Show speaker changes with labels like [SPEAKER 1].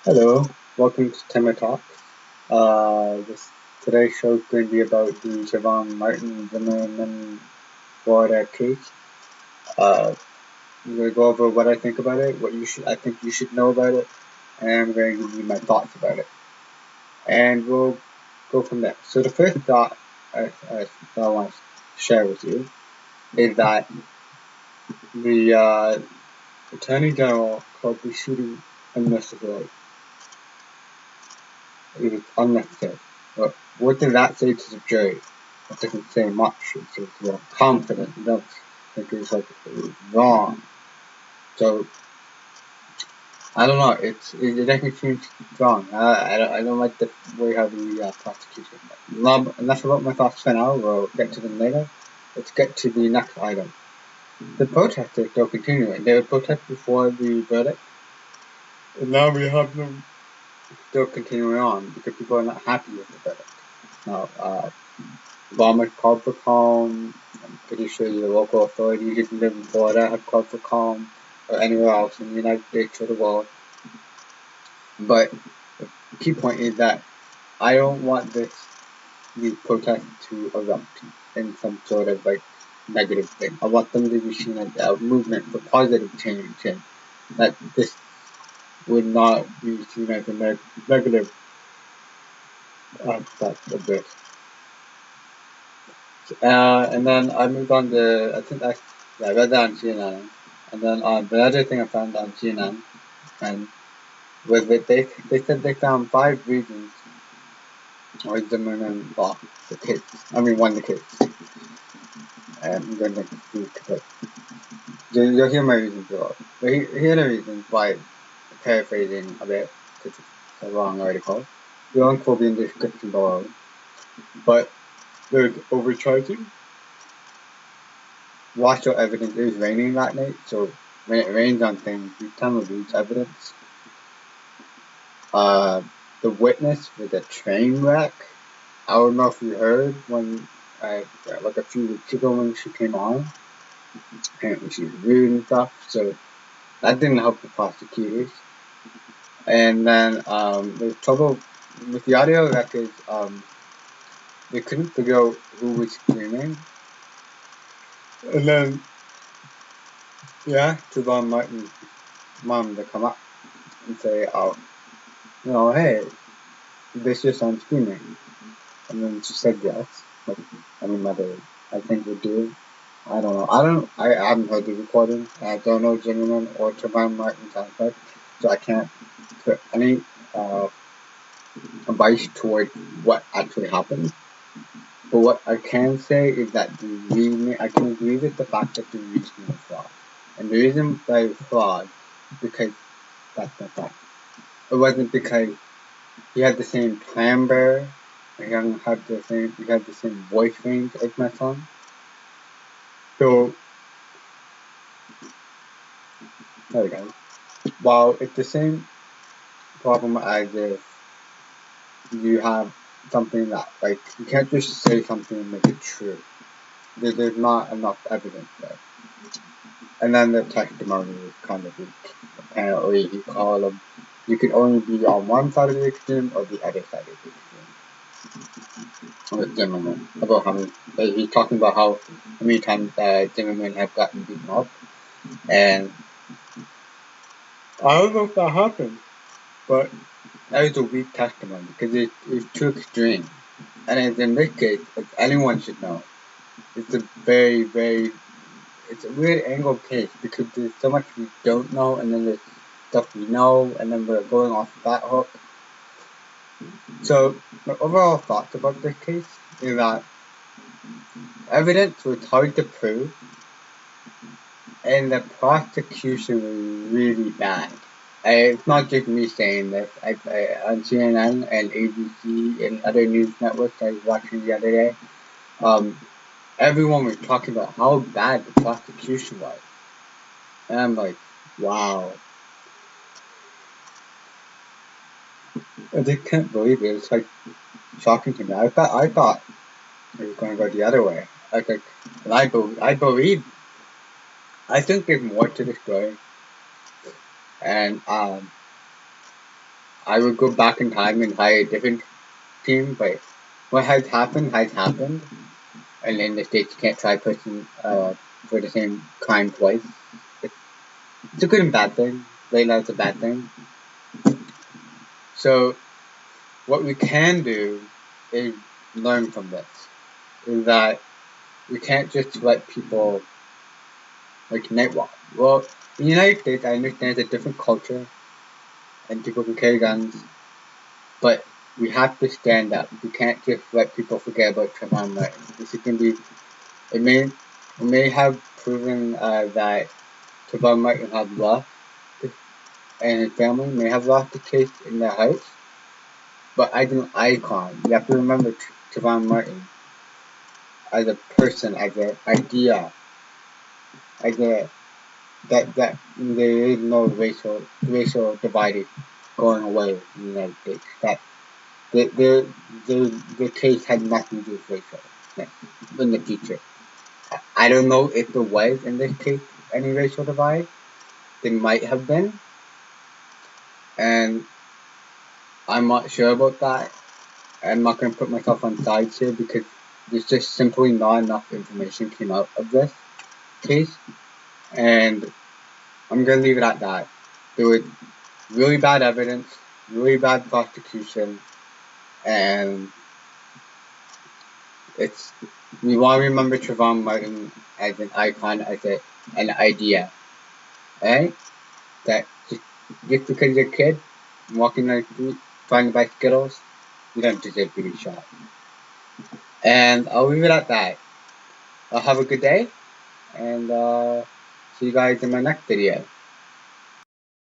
[SPEAKER 1] Hello, welcome to Timur Talk. Today's show is going to be about the Trayvon Martin Zimmerman Florida case. Uh, I'm going to go over what I think about it, I think you should know about it, and I'm going to give you my thoughts about it, and we'll go from there. So the first thought I want to share with you is that the Attorney General called the shooting unnecessary. It was unnecessary. But what did that say to the jury? It doesn't say much. It says, well, confident enough. Like it was wrong. So, I don't know. It definitely seems wrong. I don't like the way how the prosecution. Enough about my thoughts for now. We'll get to them later. Let's get to the next item. The protests are still continuing. They were protest before the verdict, and now we have them still continuing on because people are not happy with the verdict. Now, Obama called for calm. I'm pretty sure the local authorities, if you live in Florida, have called for calm, or anywhere else in the United States or the world. But the key point is that I don't want these protests to erupt in some sort of like negative thing. I want them to be seen as a movement for positive change, and that this would not be seen as a negative aspect of this. And then I moved on to, I read that on CNN. And then the other thing I found on CNN, and was that they said they found 5 reasons why Zimmerman lost the case. I mean, won the case. And I'm going to speak, but you'll hear my reasons below. But here are the reasons why, paraphrasing a bit, because it's a long article. The link will be in the description below. But there's overcharging. Watch out evidence. It was raining that night, so when it rains on things, you tend to lose evidence. The witness was a train wreck. I don't know if you heard when, like a few weeks ago when she came on, apparently she was rude and stuff, so that didn't help the prosecutors. And then, there's trouble with the audio records, they couldn't figure out who was screaming. And then, yeah, Trayvon Martin's mom to come up and say, hey, this your son screaming? And then she said yes, like any mother I think would do. I don't know. I haven't heard the recording. I don't know Zimmerman or Trayvon Martin soundtrack, so I can't put any advice toward what actually happened. But what I can say is that I can agree with the fact that the reasoning was flawed. And the reason that it was flawed is because that's not fact. It wasn't because he had the same timbre, he had the same voice range as my son. So, there we go. While it's the same problem as if you have something that, like, you can't just say something and make it true. There's not enough evidence there. And then the testimony was kind of weak. Apparently, he called him, you can only be on one side of the extreme or the other side of the extreme. With Zimmerman, about how he's talking about how many times Zimmerman have gotten beaten up. And I don't know if that happened, but that is a weak testimony because it's too extreme. And in this case, anyone should know, it's a it's a weird angle case because there's so much we don't know, and then there's stuff we know, and then we're going off of that hook. So, my overall thoughts about this case is that evidence was hard to prove, and the prosecution was really bad. It's not just me saying this. On CNN and ABC and other news networks I was watching the other day, everyone was talking about how bad the prosecution was. And I'm like, wow. I just can't believe it. It's like shocking to me. I thought it was going to go the other way. I was like, and I believe. I think there's more to the story, and I would go back in time and hire a different team, but what has happened, and in the States you can't try a person for the same crime twice. It's a good and bad thing. Right now it's a bad thing. So what we can do is learn from this. Is that we can't just let people like night walk. Well, in the United States I understand it's a different culture and people can carry guns, but we have to stand up. We can't just let people forget about Trayvon Martin. This is gonna be it may have proven that Trayvon Martin had lost and his family may have lost the case in their house, but as an icon, you have to remember Trayvon Martin as a person, as an idea, as a that there is no racial divide going away in the United States. That the case had nothing to do with racial in the future. I don't know if there was in this case any racial divide. There might have been, and I'm not sure about that. I'm not going to put myself on sides here because there's just simply not enough information came out of this case, and I'm going to leave it at that. There was really bad evidence, really bad prosecution, and we want to remember Trayvon Martin as an icon, as an idea, right? That just because you're a kid walking on the street trying to buy Skittles, you don't deserve to be shot. And I'll leave it at that. Have a good day, and see you guys in my next video.